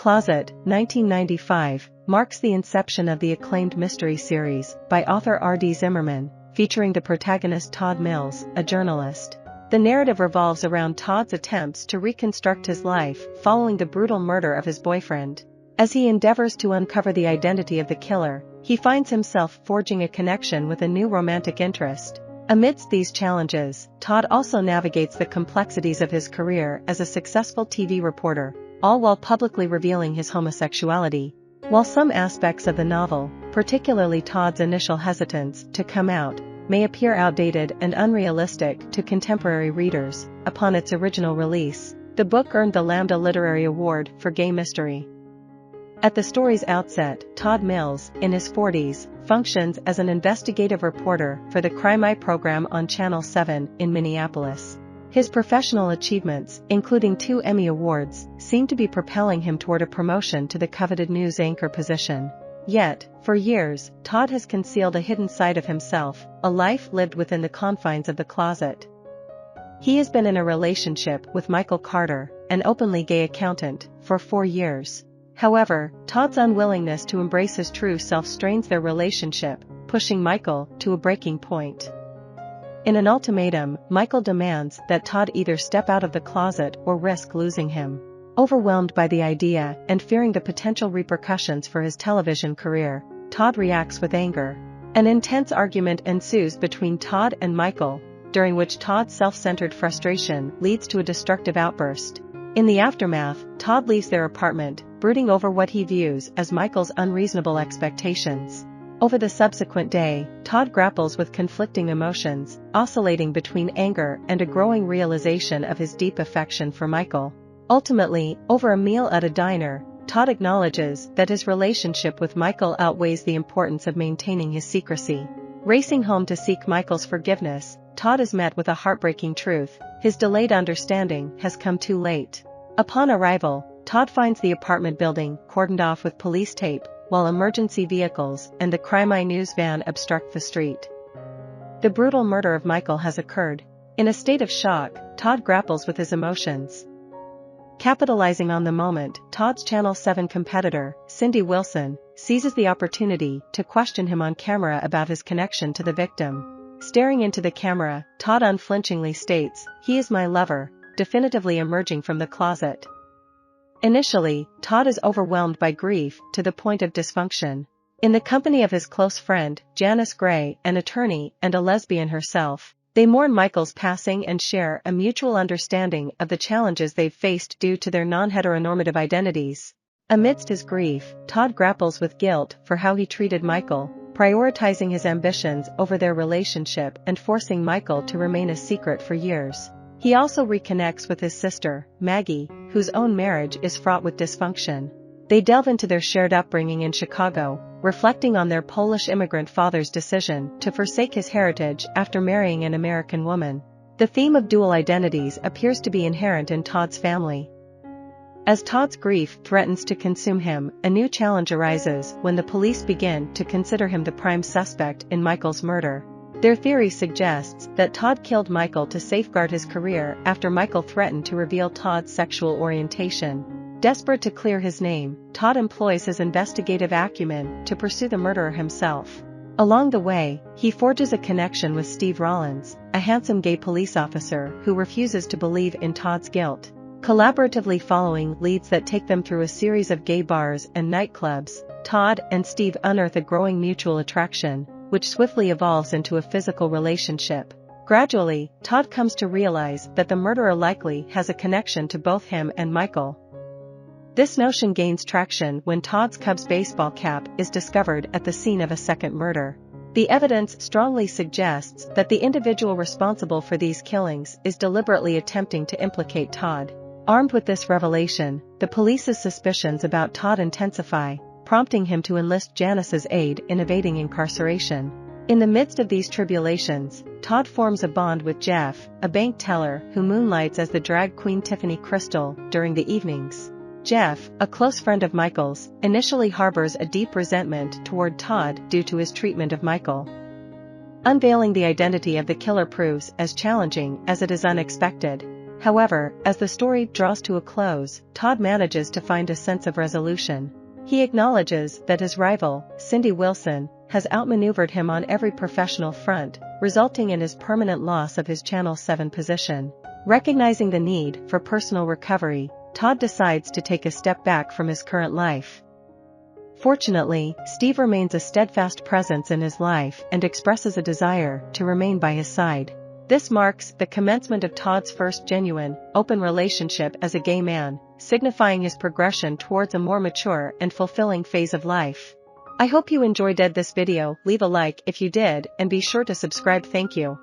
Closet, 1995, marks the inception of the acclaimed mystery series by author R.D. Zimmerman, featuring the protagonist Todd Mills, a journalist. The narrative revolves around Todd's attempts to reconstruct his life following the brutal murder of his boyfriend. As he endeavors to uncover the identity of the killer, he finds himself forging a connection with a new romantic interest. Amidst these challenges, Todd also navigates the complexities of his career as a successful TV reporter, all while publicly revealing his homosexuality. While some aspects of the novel, particularly Todd's initial hesitance to come out, may appear outdated and unrealistic to contemporary readers, upon its original release, the book earned the Lambda Literary Award for Gay Mystery. At the story's outset, Todd Mills, in his 40s, functions as an investigative reporter for the Crime Eye program on Channel 7 in Minneapolis. His professional achievements, including 2 Emmy Awards, seem to be propelling him toward a promotion to the coveted news anchor position. Yet, for years, Todd has concealed a hidden side of himself, a life lived within the confines of the closet. He has been in a relationship with Michael Carter, an openly gay accountant, for 4 years. However, Todd's unwillingness to embrace his true self strains their relationship, pushing Michael to a breaking point. In an ultimatum, Michael demands that Todd either step out of the closet or risk losing him. Overwhelmed by the idea and fearing the potential repercussions for his television career, Todd reacts with anger. An intense argument ensues between Todd and Michael, during which Todd's self-centered frustration leads to a destructive outburst. In the aftermath, Todd leaves their apartment, brooding over what he views as Michael's unreasonable expectations. Over the subsequent day, Todd grapples with conflicting emotions, oscillating between anger and a growing realization of his deep affection for Michael. Ultimately, over a meal at a diner, Todd acknowledges that his relationship with Michael outweighs the importance of maintaining his secrecy. Racing home to seek Michael's forgiveness, Todd is met with a heartbreaking truth: his delayed understanding has come too late. Upon arrival, Todd finds the apartment building cordoned off with police tape, while emergency vehicles and the Crime Eye news van obstruct the street. The brutal murder of Michael has occurred. In a state of shock, Todd grapples with his emotions. Capitalizing on the moment, Todd's Channel 7 competitor, Cindy Wilson, seizes the opportunity to question him on camera about his connection to the victim. Staring into the camera, Todd unflinchingly states, "He is my lover," definitively emerging from the closet. Initially, Todd is overwhelmed by grief to the point of dysfunction. In the company of his close friend, Janice Gray, an attorney and a lesbian herself, they mourn Michael's passing and share a mutual understanding of the challenges they've faced due to their non-heteronormative identities. Amidst his grief, Todd grapples with guilt for how he treated Michael, prioritizing his ambitions over their relationship and forcing Michael to remain a secret for years. He also reconnects with his sister, Maggie, whose own marriage is fraught with dysfunction. They delve into their shared upbringing in Chicago, reflecting on their Polish immigrant father's decision to forsake his heritage after marrying an American woman. The theme of dual identities appears to be inherent in Todd's family. As Todd's grief threatens to consume him, a new challenge arises when the police begin to consider him the prime suspect in Michael's murder. Their theory suggests that Todd killed Michael to safeguard his career after Michael threatened to reveal Todd's sexual orientation. Desperate to clear his name, Todd employs his investigative acumen to pursue the murderer himself. Along the way, he forges a connection with Steve Rollins, a handsome gay police officer who refuses to believe in Todd's guilt. Collaboratively following leads that take them through a series of gay bars and nightclubs, Todd and Steve unearth a growing mutual attraction, which swiftly evolves into a physical relationship. Gradually, Todd comes to realize that the murderer likely has a connection to both him and Michael. This notion gains traction when Todd's Cubs baseball cap is discovered at the scene of a second murder. The evidence strongly suggests that the individual responsible for these killings is deliberately attempting to implicate Todd. Armed with this revelation, the police's suspicions about Todd intensify, prompting him to enlist Janice's aid in evading incarceration. In the midst of these tribulations, Todd forms a bond with Jeff, a bank teller who moonlights as the drag queen Tiffany Crystal during the evenings. Jeff, a close friend of Michael's, initially harbors a deep resentment toward Todd due to his treatment of Michael. Unveiling the identity of the killer proves as challenging as it is unexpected. However, as the story draws to a close, Todd manages to find a sense of resolution. He acknowledges that his rival, Cindy Wilson, has outmaneuvered him on every professional front, resulting in his permanent loss of his Channel 7 position. Recognizing the need for personal recovery, Todd decides to take a step back from his current life. Fortunately, Steve remains a steadfast presence in his life and expresses a desire to remain by his side. This marks the commencement of Todd's first genuine, open relationship as a gay man, signifying his progression towards a more mature and fulfilling phase of life. I hope you enjoyed this video. Leave a like if you did and be sure to subscribe. Thank you.